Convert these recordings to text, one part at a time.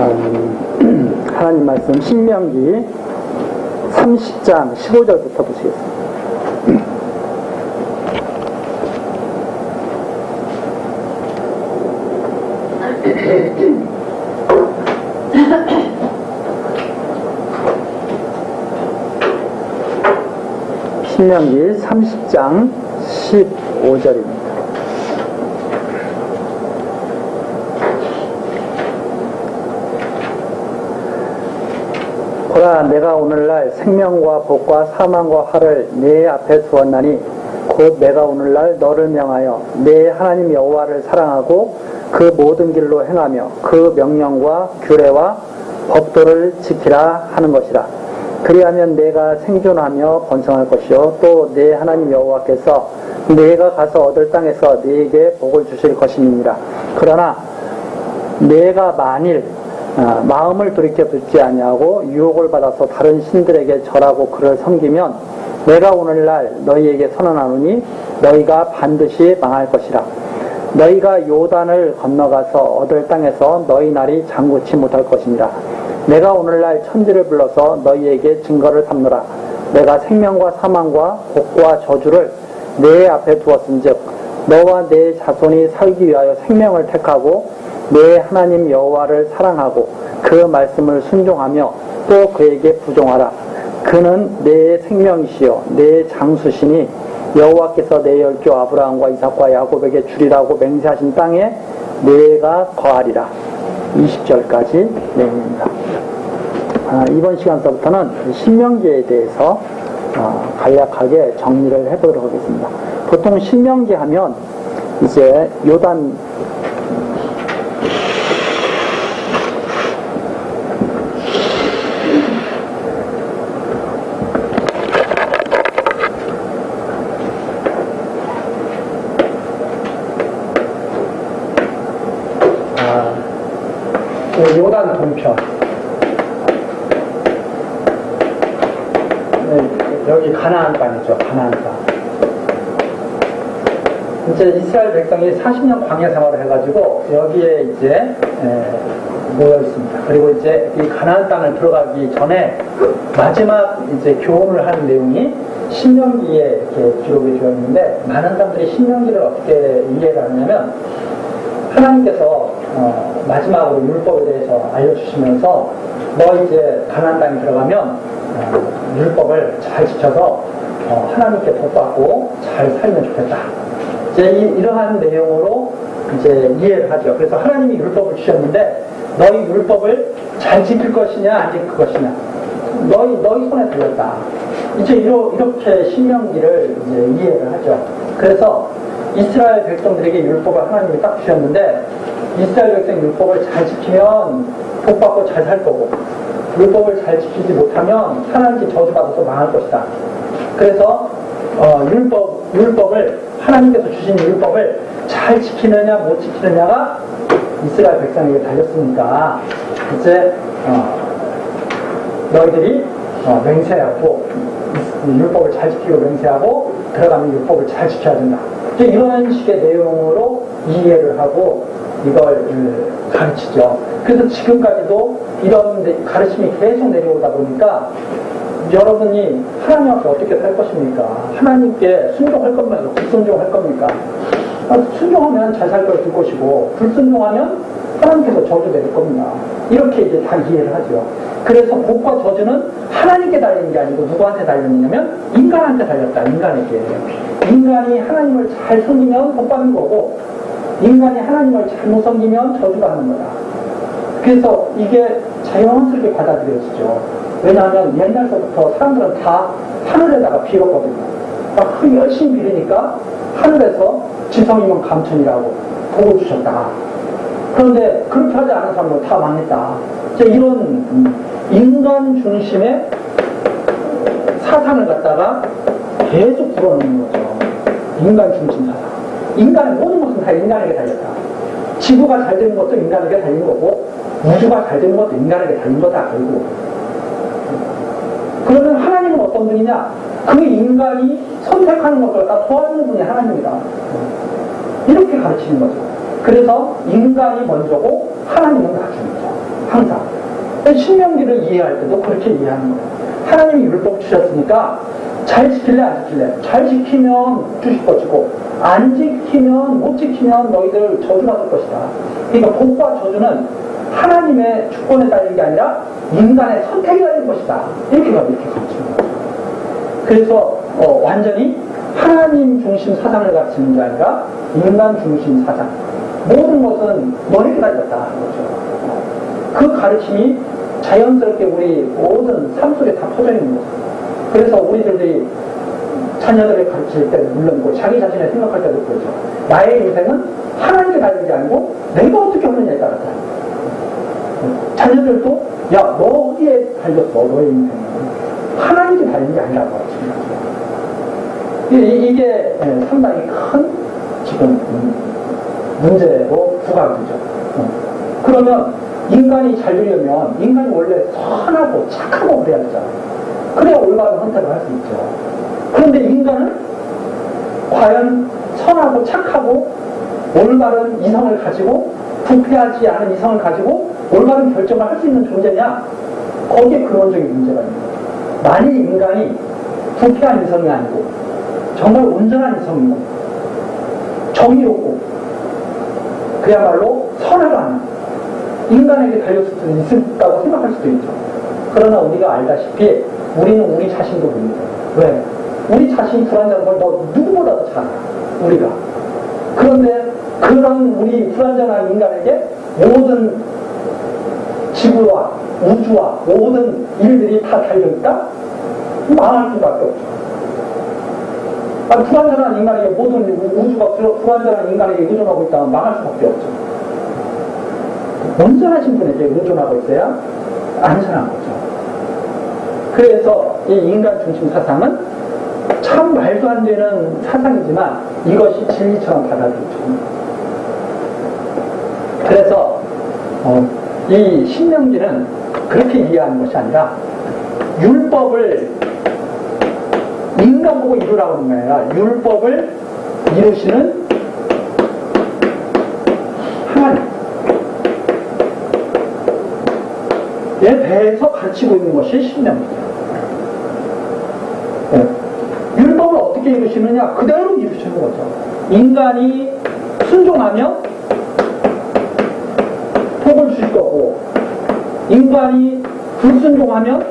하나님 말씀 신명기 30장 15절부터 보시겠습니다. 신명기 30장 15절입니다. 보라, 내가 오늘날 생명과 복과 사망과 화를 네 앞에 두었나니 곧 내가 오늘날 너를 명하여 네 하나님 여호와를 사랑하고 그 모든 길로 행하며 그 명령과 규례와 법도를 지키라 하는 것이라. 그리하면 내가 생존하며 번성할 것이요 또 내 하나님 여호와께서 내가 가서 얻을 땅에서 네게 복을 주실 것임이니라. 그러나 내가 만일 마음을 돌이켜 듣지 아니하고 유혹을 받아서 다른 신들에게 절하고 그를 섬기면 내가 오늘날 너희에게 선언하노니 너희가 반드시 망할 것이라. 너희가 요단을 건너가서 얻을 땅에서 너희 날이 장구치 못할 것이니라. 내가 오늘날 천지를 불러서 너희에게 증거를 삼노라. 내가 생명과 사망과 복과 저주를 내 앞에 두었은즉 너와 내 자손이 살기 위하여 생명을 택하고 내 하나님 여호와를 사랑하고 그 말씀을 순종하며 또 그에게 부종하라. 그는 내 생명이시요 내 장수시니 여호와께서 내 열조 아브라함과 이삭과 야곱에게 주리라고 맹세하신 땅에 내가 거하리라. 20절까지 내용입니다. 이번 시간서부터는 신명기에 대해서 간략하게 정리를 해보도록 하겠습니다. 보통 신명기 하면 이제 요단 요단 동편 여기 가나안 땅이죠. 가나안 땅. 이제 이스라엘 백성이 40년 광야 생활을 해가지고 여기에 이제 모여 있습니다. 그리고 이제 이 가나안 땅을 들어가기 전에 마지막 이제 교훈을 하는 내용이 신명기에 이렇게 기록이 되어 있는데, 많은 사람들이 신명기를 어떻게 이해를 하냐면 하나님께서 마지막으로 율법에 대해서 알려주시면서 너 이제 가나안 땅에 들어가면 율법을 잘 지켜서 하나님께 복받고 잘 살면 좋겠다. 이제 이러한 내용으로 이제 이해를 하죠. 그래서 하나님이 율법을 주셨는데 너희 율법을 잘 지킬 것이냐 안 지킬 것이냐, 너희 손에 달렸다. 이제 이렇게 신명기를 이제 이해를 하죠. 그래서 이스라엘 백성들에게 율법을 하나님이 딱 주셨는데 이스라엘 백성 율법을 잘 지키면 복받고 잘 살 거고, 율법을 잘 지키지 못하면 하나님께 저주받아서 망할 것이다. 그래서 율법을 하나님께서 주신 율법을 잘 지키느냐 못 지키느냐가 이스라엘 백성에게 달렸으니까 이제 너희들이 맹세하고 율법을 잘 지키고 맹세하고 들어가면 율법을 잘 지켜야 된다. 이런 식의 내용으로 이해를 하고 이걸 가르치죠. 그래서 지금까지도 이런 가르침이 계속 내려오다 보니까 여러분이 하나님 앞에 어떻게 살 것입니까? 하나님께 순종할 겁니까? 불순종할 겁니까? 순종하면 잘 살 걸 줄 것이고 불순종하면 하나님께서 저주 내릴 겁니다. 이렇게 이제 다 이해를 하죠. 그래서 복과 저주는 하나님께 달리는 게 아니고 누구한테 달렸냐면 인간한테 달렸다. 인간에게. 인간이 하나님을 잘 섬기면 복 받는 거고 인간이 하나님을 잘못 섬기면 저주받는 거다. 그래서 이게 자연스럽게 받아들여지죠. 왜냐하면 옛날서부터 사람들은 다 하늘에다가 빌었거든요. 막 열심히 빌으니까 하늘에서 지성이면 감천이라고 복을 주셨다. 그런데 그렇게 하지 않은 사람은 다 망했다. 이런 인간 중심의 사상을 갖다가 계속 불어넣는 거죠. 인간 중심 사상. 인간의 모든 것은 다 인간에게 달렸다. 지구가 잘 되는 것도 인간에게 달린 거고 우주가 잘 되는 것도 인간에게 달린 거다. 그리고 그러면 하나님은 어떤 분이냐? 그 인간이 선택하는 것을 다 도와주는 분이 하나님이다. 이렇게 가르치는 거죠. 그래서 인간이 먼저고 하나님은 나중이죠. 항상. 신명기를 이해할 때도 그렇게 이해하는 거예요. 하나님이 율법 주셨으니까 잘 지킬래 안 지킬래? 잘 지키면 주실 것이고 안 지키면 못 지키면 너희들 저주 받을 것이다. 그러니까 복과 저주는 하나님의 주권에 달린 게 아니라 인간의 선택에 달린 것이다. 이렇게 가르칩니다. 그래서 완전히 하나님 중심 사상을 가르치는 게 아니라 인간 중심 사상. 모든 것은 너에게 달렸다 하는 거죠. 그 가르침이 자연스럽게 우리 모든 삶 속에 다 퍼져 있는 거죠. 그래서 우리들이 자녀들을 가르칠 때 물론이고 자기 자신을 생각할 때도 그렇죠. 나의 인생은 하나님께 달린 게 아니고 내가 어떻게 하느냐에 따라서. 자녀들도 야, 너 어디에 달렸어? 너의 인생은. 하나님께 달린 게 아니라고 하죠. 이게 상당히 큰 지금 문제로 부각되죠. 그러면 인간이 잘 되려면 인간이 원래 선하고 착하고 그래야 되잖아요. 그래야 올바른 선택을 할 수 있죠. 그런데 인간은 과연 선하고 착하고 올바른 이성을 가지고 부패하지 않은 이성을 가지고 올바른 결정을 할 수 있는 존재냐? 거기에 근원적인 문제가 있는 거죠. 만일 인간이 부패한 이성이 아니고 정말 온전한 이성이고 정의롭고 그야말로 선을 하는 인간에게 달렸을 수도 있다고 생각할 수도 있죠. 그러나 우리가 알다시피 우리는 우리 자신도 모릅니다. 왜? 우리 자신이 불완전한 걸 너 누구보다도 잘 알아. 우리가. 그런데 그런 우리 불완전한 인간에게 모든 지구와 우주와 모든 일들이 다 달려있다? 망할 수밖에 없죠. 불완전한 인간에게 모든 우주가 불완전한 인간에게 의존하고 있다면 망할 수밖에 없죠. 온전하신 분에게 의존하고 있어야 안전한 거죠. 그래서 이 인간 중심 사상은 참 말도 안 되는 사상이지만 이것이 진리처럼 받아들여집니다. 그래서 이 신명기는 그렇게 이해하는 것이 아니라 율법을 인간 보고 이루라고 하는 게 아니라 율법을 이루시는 하나님에 대해서 가르치고 있는 것이 신명기입니다. 율법을 어떻게 이루시느냐? 그대로 이루시는 거죠. 인간이 순종하면 복을 주실 거고 인간이 불순종하면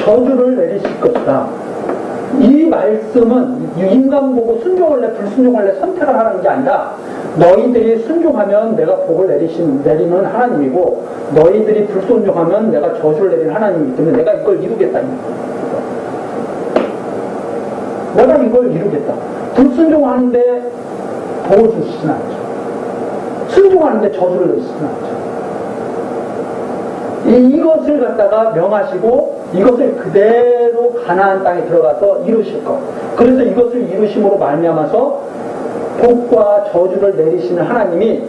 저주를 내리실 것이다. 이 말씀은 인간 보고 순종을 내 불순종을 내 선택을 하라는 게 아니라 너희들이 순종하면 내가 복을 내리는 하나님이고 너희들이 불순종하면 내가 저주를 내리는 하나님이기 때문에 내가 이걸 이루겠다. 내가 이걸 이루겠다. 불순종하는데 복을 주시진 않죠. 순종하는데 저주를 내리시진 않죠. 이것을 갖다가 명하시고 이것을 그대로 가나안 땅에 들어가서 이루실 것. 그래서 이것을 이루심으로 말미암아서 복과 저주를 내리시는 하나님이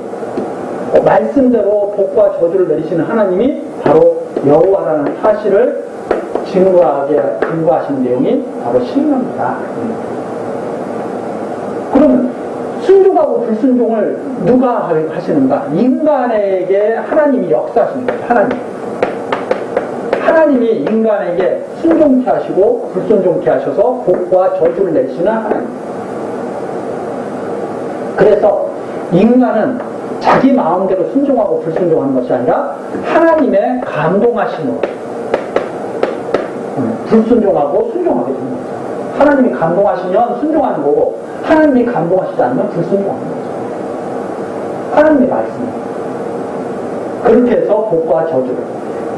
말씀대로 복과 저주를 내리시는 하나님이 바로 여호와라는 사실을 증거하시는 내용이 바로 신명기다. 그러면 순종하고 불순종을 누가 하시는가? 인간에게 하나님이 역사하시는 거예요. 하나님이 인간에게 순종케 하시고 불순종케 하셔서 복과 저주를 내리시는 하나님. 그래서 인간은 자기 마음대로 순종하고 불순종하는 것이 아니라 하나님의 감동하심으로 불순종하고 순종하게 되는 거죠. 하나님이 감동하시면 순종하는 거고 하나님이 감동하시지 않으면 불순종하는 거죠. 하나님의 말씀입니다. 그렇게 해서 복과 저주를.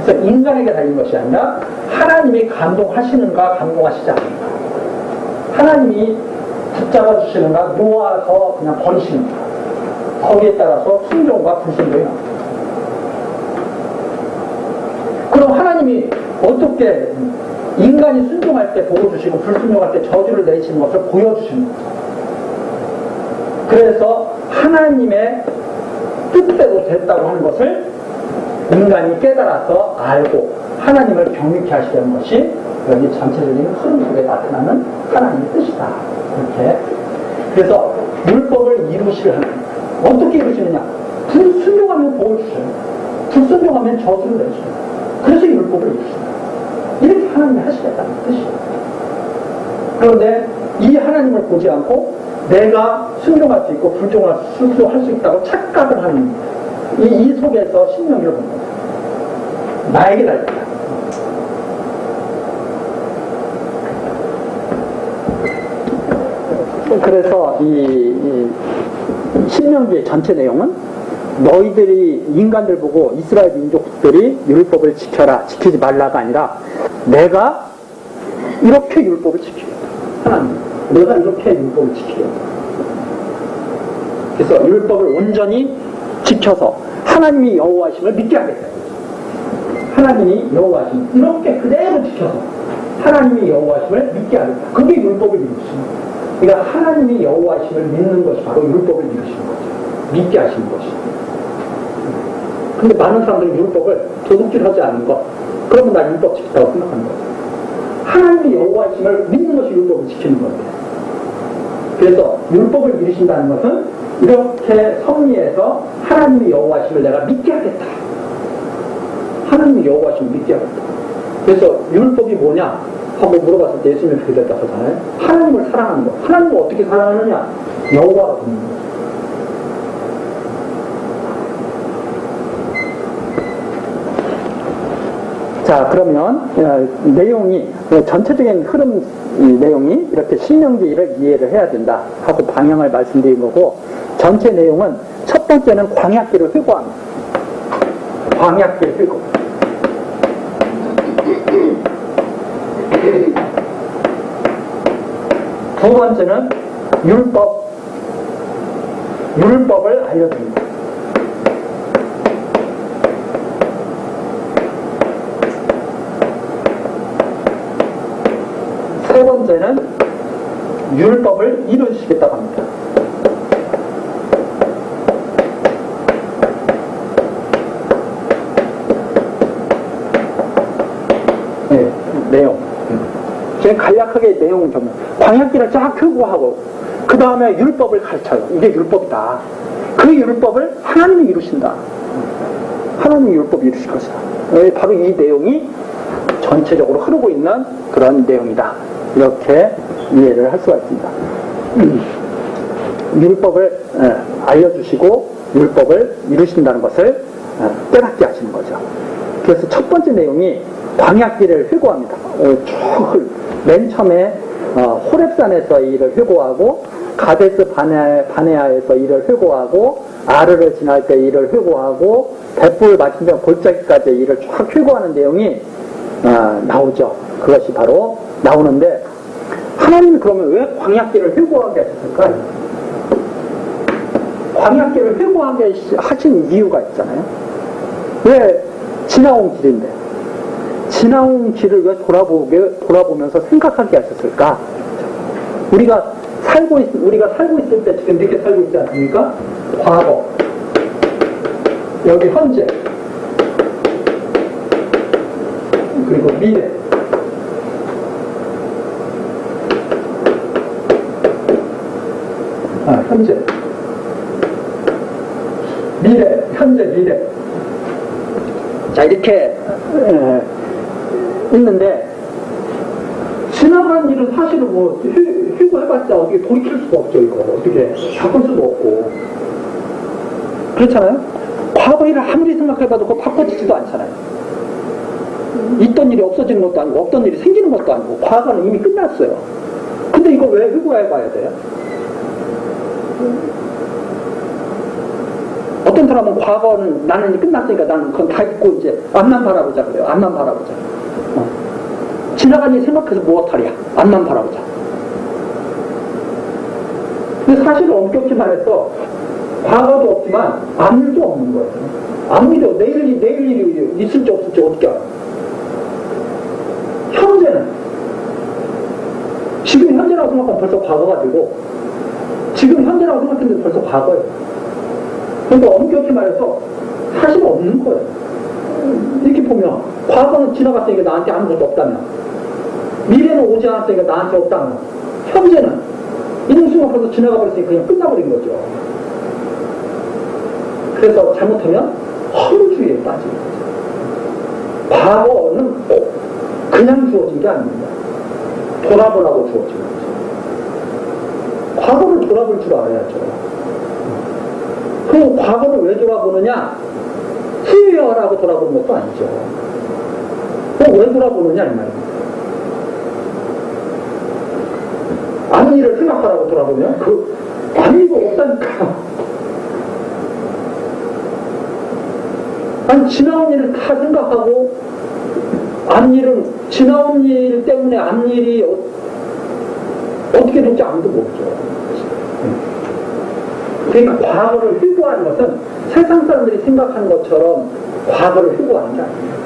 그래서 인간에게 달린 것이 아니라 하나님이 감동하시는가 감동하시지 않는가. 하나님이 붙잡아 주시는가 놓아서 그냥 버리시는가. 거기에 따라서 순종과 불순종이 나옵니다. 그럼 하나님이 어떻게 인간이 순종할 때 복을 주시고 불순종할 때 저주를 내리시는 것을 보여주시는 거죠. 그래서 하나님의 뜻대로 됐다고 하는 것을 인간이 깨달아서 알고 하나님을 경외케 하시려는 것이 여기 전체적인 흐름 속에 나타나는 하나님의 뜻이다. 이렇게. 그래서 율법을 이루실 하나님. 어떻게 이루시느냐? 불순종하면 복을 주셔요. 불순종하면 저주를 내주셔요. 그래서 율법을 이루십니다. 이렇게 하나님이 하시겠다는 뜻이에요. 그런데 이 하나님을 보지 않고 내가 순종할 수 있고 불종할 수 있다고 착각을 하는 이 속에서 신명기를 본 거예요. 나에게 달렸다. 그래서 이 신명기의 전체 내용은 너희들이 인간들 보고 이스라엘 민족들이 율법을 지켜라, 지키지 말라가 아니라 내가 이렇게 율법을 지키겠다. 하나님, 내가 이렇게 율법을 지키겠다. 그래서 율법을 온전히 지켜서 하나님이 여호와심을 믿게 하겠다. 하나님이 여호와심 이렇게 그대로 지켜서 하나님이 여호와심을 믿게 하겠다. 그게 율법을 이루십니다. 그러니까 하나님이 여호와심을 믿는 것이 바로 율법을 이루시는 거죠. 믿게 하시는 것이. 근데 많은 사람들은 율법을 도둑질하지 않는 것, 그러면 나 율법 지킨다고 생각하는 거죠. 하나님이 여호와심을 믿는 것이 율법을 지키는 건데. 그래서 율법을 이루신다는 것은 이렇게 섭리해서 하나님이 여호와심을 내가 믿게 하겠다. 하나님이 여호와심을 믿게 하겠다. 그래서 율법이 뭐냐? 한번 물어봤을 때 예수님이 그렇게 됐다 하잖아요. 하나님을 사랑하는 거. 하나님을 어떻게 사랑하느냐? 여호와가 돕는 거죠. 자, 그러면 내용이 전체적인 흐름 내용이 이렇게 신명기를 이해를 해야 된다 하고 방향을 말씀드린 거고, 전체 내용은 첫 번째는 광야길을 회고합니다. 광야길 회고. 두 번째는 율법을 알려줍니다. 세 번째는 율법을 이루시겠다고 합니다. 네, 내용. 지금 간략하게 내용을 보면 광야길을 쫙 큐고하고 그 다음에 율법을 가르쳐요. 이게 율법이다. 그 율법을 하나님이 이루신다. 하나님이 율법을 이루실 것이다. 바로 이 내용이 전체적으로 흐르고 있는 그런 내용이다. 이렇게 이해를 할 수가 있습니다. 율법을 알려주시고 율법을 이루신다는 것을 깨닫게 하시는 거죠. 그래서 첫 번째 내용이 광야길을 회고합니다. 맨 처음에 호렙산에서 이를 회고하고 가데스 바네아에서 이를 회고하고 아르를 지날 때 이를 회고하고 벳불 마침표 골짜기까지 이를 쫙 회고하는 내용이 나오죠. 그것이 바로 나오는데, 하나님이 그러면 왜 광야길을 회고하게 하셨을까요? 광야길을 회고하게 하신 이유가 있잖아요. 왜? 지나온 길인데. 지나온 길을 왜 돌아보면서 생각하게 하셨을까? 우리가 살고 있을 때 지금 이렇게 살고 있지 않습니까? 과거, 여기 현재, 그리고 미래. 현재, 미래, 현재, 미래. 자, 이렇게 있는데, 지나간 일은 사실은 뭐 회고해봤자 어떻게 돌이킬 수가 없죠. 이거 어떻게 바꿀 수도 없고, 그렇잖아요. 과거 일을 아무리 생각해봐도 그거 바꿔지지도 않잖아요. 있던 일이 없어지는 것도 아니고 없던 일이 생기는 것도 아니고 과거는 이미 끝났어요. 근데 이거 왜 회고해봐야 돼요? 어떤 사람은 과거는 나는 끝났으니까 나는 그건 다 잊고 이제 앞만 바라보자 그래요. 앞만 바라보자. 지나간 일 생각해서 무엇하랴. 앞만 바라보자. 근데 사실은 엄격히 말해서 과거도 없지만 앞일도 없는 거예요. 앞일도 내일 일이 있을지 없을지 어떻게 알아요? 현재는 지금 현재라고 생각하면 벌써 과거가 되고, 지금 현재라고 생각했는데 벌써 과거예요. 그러니까 엄격히 말해서 사실 없는 거예요. 이렇게 보면 과거는 지나갔으니까 나한테 아무것도 없다면, 미래는 오지 않았으니까 나한테 없다면, 현재는 이런 순간 벌써 지나가 버렸으니까 그냥 끝나버린 거죠. 그래서 잘못하면 허무주의에 빠지는 거죠. 과거는 그냥 주어진 게 아닙니다. 돌아보라고 주어진 거죠. 과거를 돌아볼 줄 알아야죠. 그럼 과거를 왜 돌아보느냐? 후회하라고 돌아보는 것도 아니죠. 왜 돌아보느냐 이 말입니다. 아무 일을 생각하라고 돌아보면 아무 일도 없다니까. 아니 지나온 일을 다 생각하고 앞일은 지나온 일 때문에 앞일이 어떻게 될지 아무도 모르죠. 그러니까 과거를 회고하는 것은 세상 사람들이 생각하는 것처럼 과거를 회고하는 게 아닙니다.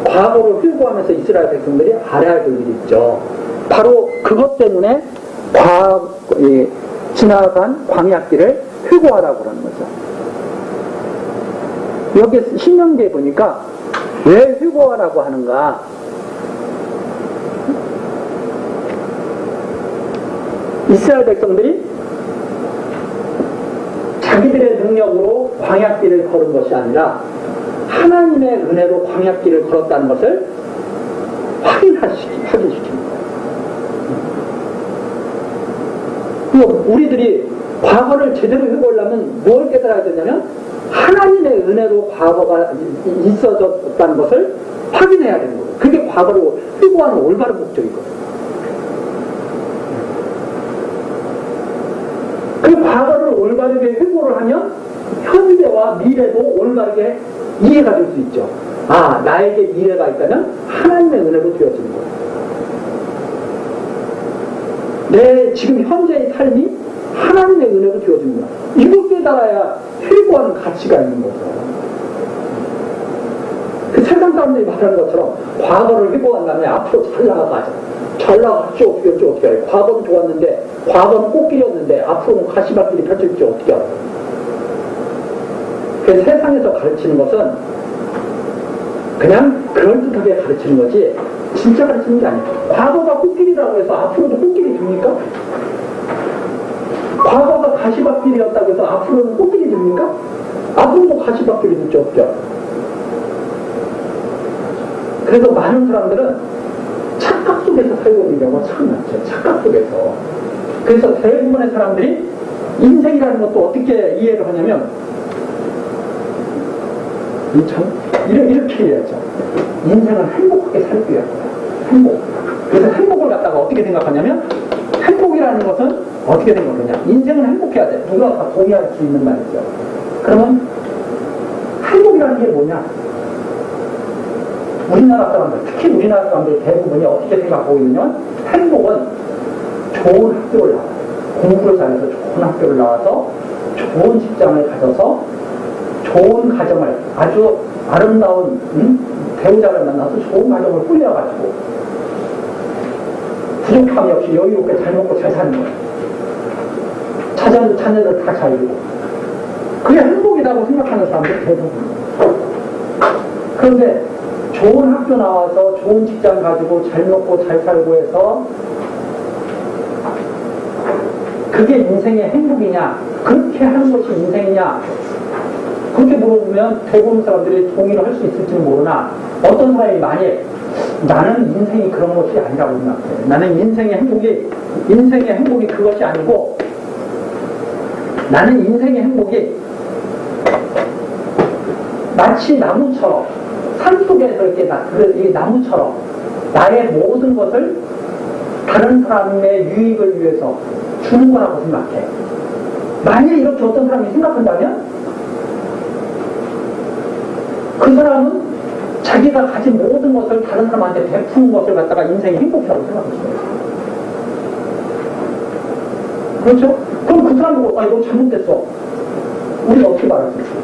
과거를 회고하면서 이스라엘 백성들이 알아야 될 일이 있죠. 바로 그것 때문에 지나간 광야길을 회고하라고 그러는 거죠. 여기 신명기에 보니까 왜 회고하라고 하는가? 이스라엘 백성들이 자기들의 능력으로 광야길을 걸은 것이 아니라 하나님의 은혜로 광야길을 걸었다는 것을 확인시킵니다. 우리들이 과거를 제대로 회고하려면 뭘 깨달아야 되냐면 하나님의 은혜로 과거가 있어졌다는 것을 확인해야 되는 거예요. 그게 과거를 회고하는 올바른 목적이거든요. 그 과거를 올바르게 회고를 하면 현재와 미래도 올바르게 이해가 될 수 있죠. 아, 나에게 미래가 있다면 하나님의 은혜로 되어지는 거예요. 내 지금 현재의 삶이 하나님의 은혜로 되어지는 거예요. 이걸 깨달아야 회고하는 가치가 있는 거죠. 그 세상 사람들이 말하는 것처럼 과거를 회고한 다음에 앞으로 잘 나가자. 잘 나갔죠. 어떻게 해. 과거는 좋았는데 과거는 꽃길이었는데 앞으로는 가시밭길이 펼쳐질지 어떻게 알아요. 그 세상에서 가르치는 것은 그냥 그럴듯하게 가르치는 거지 진짜 가르치는 게 아니에요. 과거가 꽃길이라고 해서 앞으로도 꽃길이 됩니까? 과거가 가시밭길이었다고 해서 앞으로는 꽃길이 됩니까? 앞으로도 가시밭길이 됐죠. 없죠. 그래서 많은 사람들은 착각 속에서 살고 있는 경우가 참 많죠. 착각 속에서. 그래서 대부분의 사람들이 인생이라는 것도 어떻게 이해를 하냐면 이렇게 이해하죠. 인생은 행복하게 살기 위해서야. 행복. 그래서 행복을 갖다가 어떻게 생각하냐면 행복이라는 것은 어떻게 생각하냐. 인생은 행복해야 돼. 누가 다 동의할 수 있는 말이죠. 그러면 행복이라는 게 뭐냐? 우리나라 사람들, 특히 우리나라 사람들 대부분이 어떻게 생각하고 있느냐면 행복은 좋은 학교를 나와요. 공부를 잘해서 좋은 학교를 나와서 좋은 직장을 가져서 좋은 가정을 아주 아름다운 배우자를 만나서 좋은 가정을 꾸려가지고 부족함이 없이 여유롭게 잘 먹고 잘 사는 거예요. 자녀들 다 잘 이루고 그게 행복이라고 생각하는 사람들 대부분이에요. 그런데 좋은 학교 나와서 좋은 직장 가지고 잘 먹고 잘 살고 해서 그게 인생의 행복이냐? 그렇게 하는 것이 인생이냐? 그렇게 물어보면 대부분 사람들이 동의를 할 수 있을지는 모르나 어떤 사람이 만약 나는 인생이 그런 것이 아니라고 생각해. 나는 인생의 행복이 그것이 아니고 나는 인생의 행복이 마치 나무처럼 산속에서 이렇게 이 나무처럼 나의 모든 것을 다른 사람의 유익을 위해서 주는 거라고 생각해. 만약 이렇게 어떤 사람이 생각한다면 그 사람은 자기가 가진 모든 것을 다른 사람한테 베푸는 것을 갖다가 인생의 행복이라고 생각했어요. 그렇죠? 그럼 그 사람이 너 잘못됐어. 우리가 어떻게 말할 수 있어요?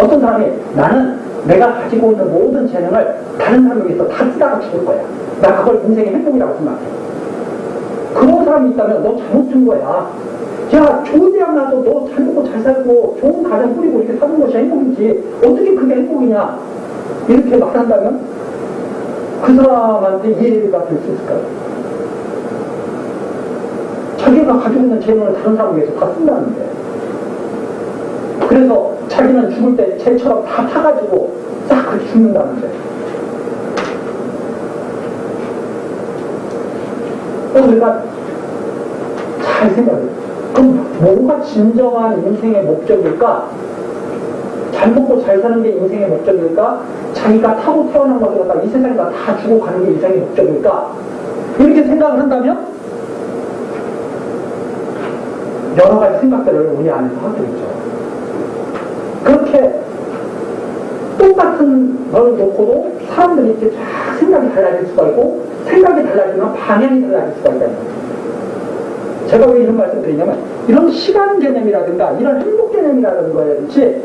어떤 사람이 나는 내가 가지고 있는 모든 재능을 다른 사람을 위해서 다 쓰다가 죽을 거야. 나 그걸 인생의 행복이라고 생각해. 그런 사람이 있다면 너 잘못 준 거야. 야, 좋은 대학 나도 너 잘 먹고 잘 살고 좋은 가정 꾸리고 이렇게 사는 것이 행복이지. 어떻게 그게 행복이냐. 이렇게 말한다면 그 사람한테 이해가 될 수 있을까요? 자기가 가지고 있는 재능을 다른 사람을 위해서 다 쓴다는데 그래서 자기는 죽을 때 쟤처럼 다 타가지고 싹 그렇게 죽는다는데. 우리가 잘 생각해요. 그럼 뭐가 진정한 인생의 목적일까? 잘 먹고 잘 사는 게 인생의 목적일까? 자기가 타고 태어난 것을 갖다 이 세상에다 다 주고 가는 게 인생의 목적일까? 이렇게 생각을 한다면 여러 가지 생각들을 우리 안에서 하고 있죠. 그렇게 똑같은 걸 놓고도 사람들이 이렇게 쫙 생각이 달라질 수가 있고, 생각이 달라지면 방향이 달라질 수가 있다는 거예요. 제가 왜 이런 말씀 드리냐면, 이런 시간 개념이라든가 이런 행복 개념이라든지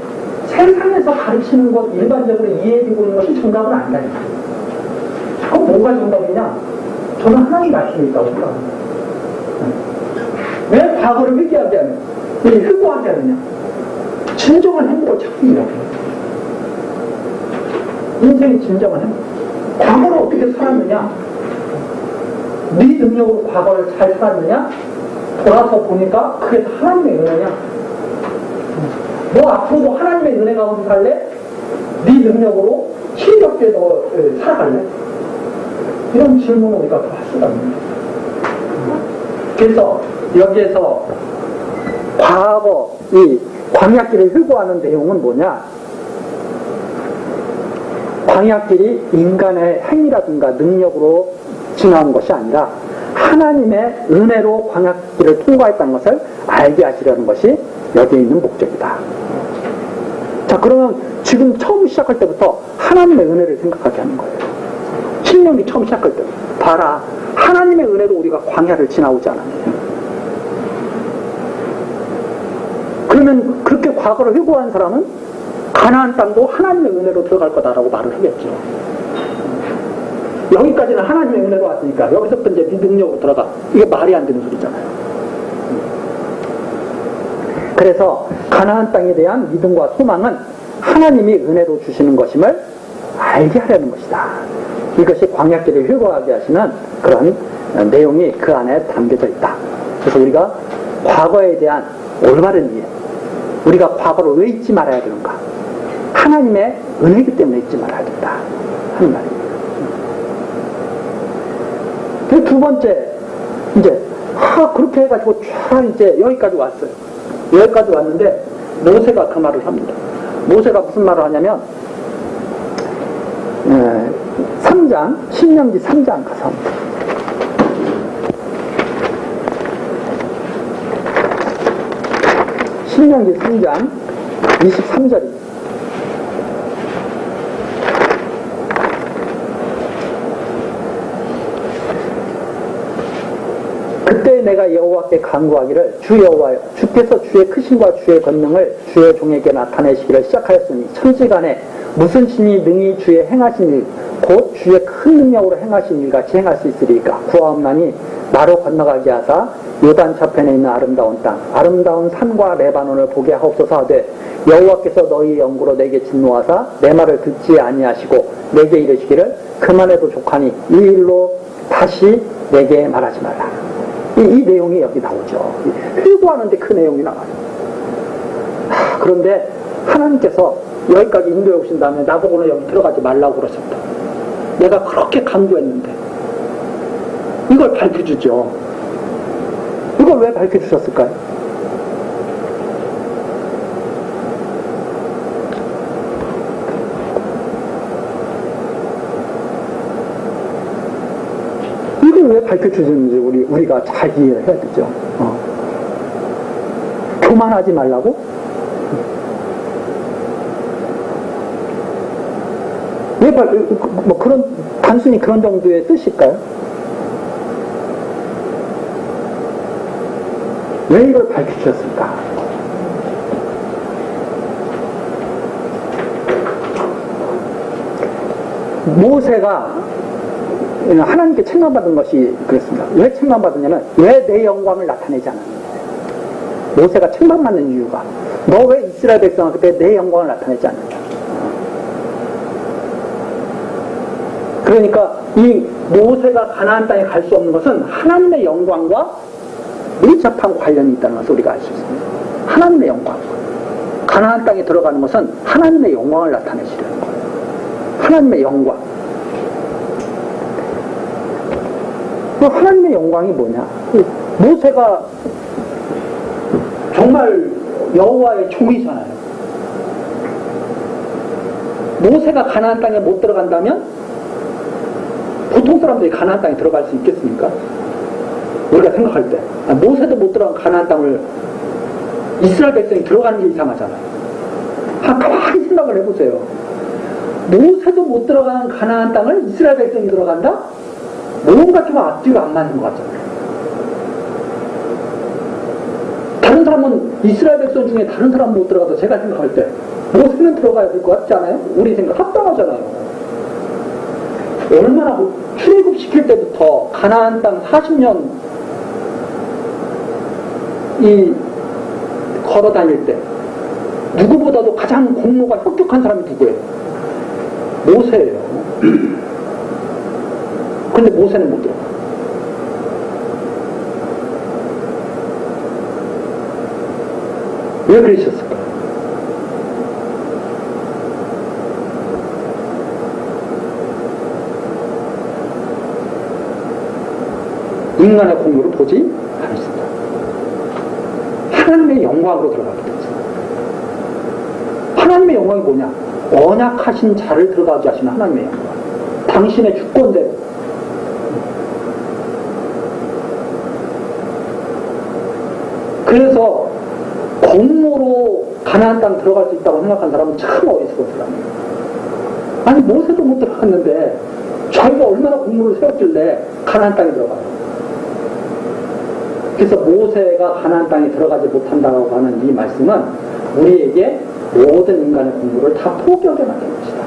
세상에서 가르치는 것 일반적으로 이해해주고 있는 것이 정답은 아니다니까. 그럼 뭐가 정답이냐? 저는 하나님 말씀이 있다고 생각합니다. 왜 과거를 회귀하게 하냐? 왜 회고하게 하느냐? 진정한 행복을 찾기 위하여. 인생이 진정한 행복. 과거를 어떻게 살았느냐? 네 능력으로 과거를 잘 살았느냐? 돌아서 보니까 그게 다 하나님의 은혜냐? 너 앞으로도 하나님의 은혜 가운데 살래? 네 능력으로 힘겹게 너 살아갈래? 이런 질문을 우리가 할 수가 있는 거예요. 그래서 여기에서 과거 이 광야길을 회고하는 내용은 뭐냐? 광야길이 인간의 행위라든가 능력으로 지나온 것이 아니라 하나님의 은혜로 광야길을 통과했다는 것을 알게 하시려는 것이 여기에 있는 목적이다. 자, 그러면 지금 처음 시작할 때부터 하나님의 은혜를 생각하게 하는 거예요. 신명기 처음 시작할 때 봐라, 하나님의 은혜로 우리가 광야를 지나오지 않았느냐. 그러면 그렇게 과거를 회고한 사람은 가나안 땅도 하나님의 은혜로 들어갈 거다라고 말을 하겠죠. 여기까지는 하나님의 은혜로 왔으니까 여기서부터 이제 네 능력으로 들어가. 이게 말이 안 되는 소리잖아요. 그래서 가나안 땅에 대한 믿음과 소망은 하나님이 은혜로 주시는 것임을 알게 하려는 것이다. 이것이 광야길을 회고하게 하시는 그런 내용이 그 안에 담겨져 있다. 그래서 우리가 과거에 대한 올바른 이해, 우리가 과거를 왜 잊지 말아야 되는가? 하나님의 은혜이기 때문에 잊지 말아야 된다 하는 말입니다. 두 번째, 이제 그렇게 해가지고 쫙 이제 여기까지 왔어요. 여기까지 왔는데 모세가 그 말을 합니다. 모세가 무슨 말을 하냐면 3장, 신명기 3장 가서 합니다. 신명기 3장 23절입니다. 그때 내가 여호와께 간구하기를 주 여호와여, 주께서 주의 크심과 주의 권능을 주의 종에게 나타내시기를 시작하였으니 천지간에 무슨 신이 능히 주의 행하신 일 곧 주의 큰 능력으로 행하신 일같이 행할 수 있으리까? 구하옵나니 나로 건너가게 하사 요단 저편에 있는 아름다운 땅, 아름다운 산과 레바논을 보게 하옵소서 하되 여호와께서 너희 영구로 내게 진노하사 내 말을 듣지 아니하시고 내게 이르시기를 그만해도 족하니 이 일로 다시 내게 말하지 말라. 이 내용이 여기 나오죠. 회고하는데 그 내용이 나와요. 그런데 하나님께서 여기까지 인도해 오신 다음에 나보고는 여기 들어가지 말라고 그러셨다. 내가 그렇게 강조했는데 이걸 밝혀주죠. 이걸 왜 밝혀주셨을까요? 이걸 왜 밝혀주셨는지 우리가 잘 이해를 해야 되죠. 교만하지 말라고? 왜 그런 단순히 그런 정도의 뜻일까요? 왜 이걸 밝히셨을까? 모세가 하나님께 책망받은 것이 그렇습니다. 왜 책망받았냐면 왜 내 영광을 나타내지 않았느냐. 모세가 책망받는 이유가 너 왜 이스라엘 백성한테 내 영광을 나타내지 않느냐. 그러니까 이 모세가 가나안 땅에 갈 수 없는 것은 하나님의 영광과 밀접한 관련이 있다는 것을 우리가 알 수 있습니다. 하나님의 영광. 가나안 땅에 들어가는 것은 하나님의 영광을 나타내시려는 거예요. 하나님의 영광. 하나님의 영광이 뭐냐? 모세가 정말 여호와의 종이잖아요. 모세가 가나안 땅에 못 들어간다면 보통 사람들이 가나안 땅에 들어갈 수 있겠습니까? 우리가 생각할 때 모세도 못 들어간 가나안 땅을 이스라엘 백성이 들어가는 게 이상하잖아요. 가만히 생각을 해보세요. 모세도 못 들어간 가나안 땅을 이스라엘 백성이 들어간다? 뭔가 좀 앞뒤가 안 맞는 것 같잖아요. 다른 사람은 이스라엘 백성 중에 다른 사람 못 들어가서 제가 생각할 때 모세는 들어가야 될 것 같지 않아요? 우리 생각 합당하잖아요. 얼마나 출애굽시킬 때부터 가나안 땅 40년 걸어 다닐 때 누구보다도 가장 공로가 혁혁한 사람이 누구예요? 모세예요. 근데 모세는 못 들어가. 왜 그러셨을까? 인간의 공로를 보지 않았습니다. 하나님의 영광으로 들어가게 됐어요. 하나님의 영광이 뭐냐? 언약하신 자를 들어가게 하시는 하나님의 영광. 당신의 주권대로. 그래서 공로로 가나안 땅 들어갈 수 있다고 생각한 사람은 참 어리석은 사람이에요. 아니 모세도 못 들어갔는데 자기가 얼마나 공로를 세웠길래 가나안 땅에 들어가요. 그래서 모세가 가나안 땅에 들어가지 못한다고 하는 이 말씀은 우리에게 모든 인간의 공로를 다 포기하게 만든 것이다.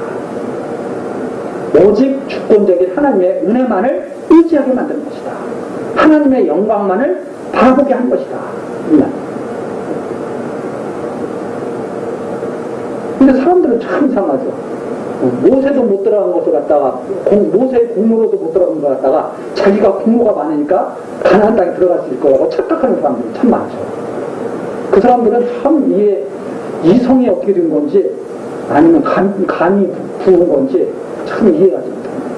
오직 주권적인 하나님의 은혜만을 의지하게 만드는 것이다. 하나님의 영광만을 바라보게 한 것이다. 근데 사람들은 참 이상하죠. 모세도 못 들어간 것을 갖다가 모세의 공로로도 못 들어간 것 갖다가 자기가 공로가 많으니까 가나안 땅에 들어갈 수 있을 거라고 착각하는 사람들이 참 많죠. 그 사람들은 참 이성이 어떻게 된 건지 아니면 감이 부은 건지 참 이해가 좀 못합니다.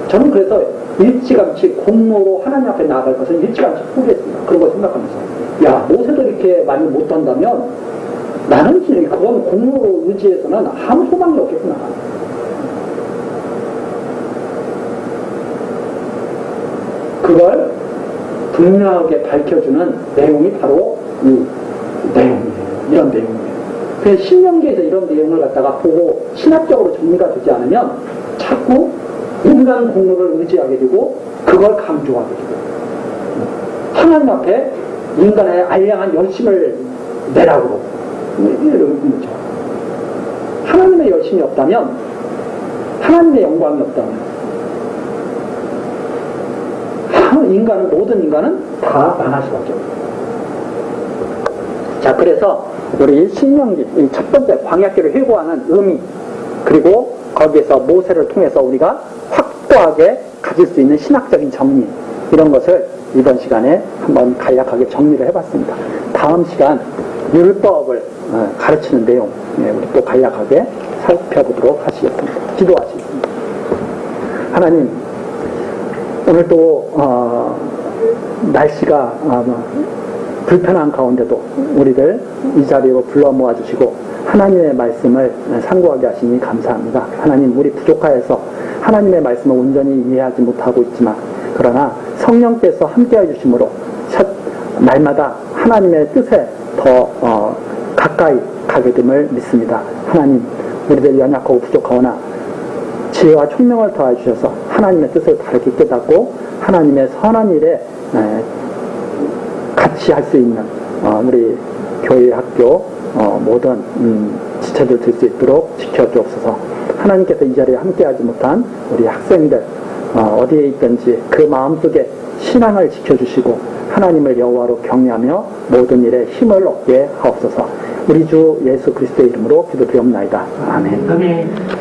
저는 그래서 일찌감치 공로로 하나님 앞에 나아갈 것은 일찌감치 포기했습니다. 그런 걸 생각하면서 야 모세도 이렇게 많이 못한다면 나는 그건 공로로 의지해서는 아무 소망이 없겠구나. 그걸 분명하게 밝혀주는 내용이 바로 이 내용이에요. 이런 내용이에요. 그래서 신명기에서 이런 내용을 갖다가 보고 신학적으로 정리가 되지 않으면 자꾸 인간 공로를 의지하게 되고 그걸 강조하게 되고 하나님 앞에 인간의 알량한 열심을 내라고 그러고 이런 거죠. 하나님의 열심이 없다면 하나님의 영광이 없다면 모든 인간은 다 망할 수밖에 없어요. 자, 그래서 우리 신명기 이 첫 번째 광야길을 회고하는 의미 그리고 거기에서 모세를 통해서 우리가 확고하게 가질 수 있는 신학적인 정리 이런 것을 이번 시간에 한번 간략하게 정리를 해봤습니다. 다음 시간 율법을 가르치는 내용 우리 또 간략하게 살펴보도록 하시겠습니다. 기도하시겠습니다. 하나님 오늘 또 날씨가 불편한 가운데도 우리를 이 자리로 불러 모아주시고 하나님의 말씀을 상고하게 하시니 감사합니다. 하나님 우리 부족하여서 하나님의 말씀을 온전히 이해하지 못하고 있지만 그러나 성령께서 함께해 주심으로 날마다 하나님의 뜻에 더 가까이 가게 됨을 믿습니다. 하나님 우리들 연약하고 부족하오나 지혜와 총명을 더해 주셔서 하나님의 뜻을 다르게 깨닫고 하나님의 선한 일에 같이 할 수 있는 우리 교회 학교 모든 지체들 될 수 있도록 지켜주옵소서. 하나님께서 이 자리에 함께하지 못한 우리 학생들 어디에 있든지 그 마음속에 신앙을 지켜주시고 하나님을 여호와로 경외하며 모든 일에 힘을 얻게 하옵소서. 우리 주 예수 그리스도의 이름으로 기도드리옵나이다. 아멘.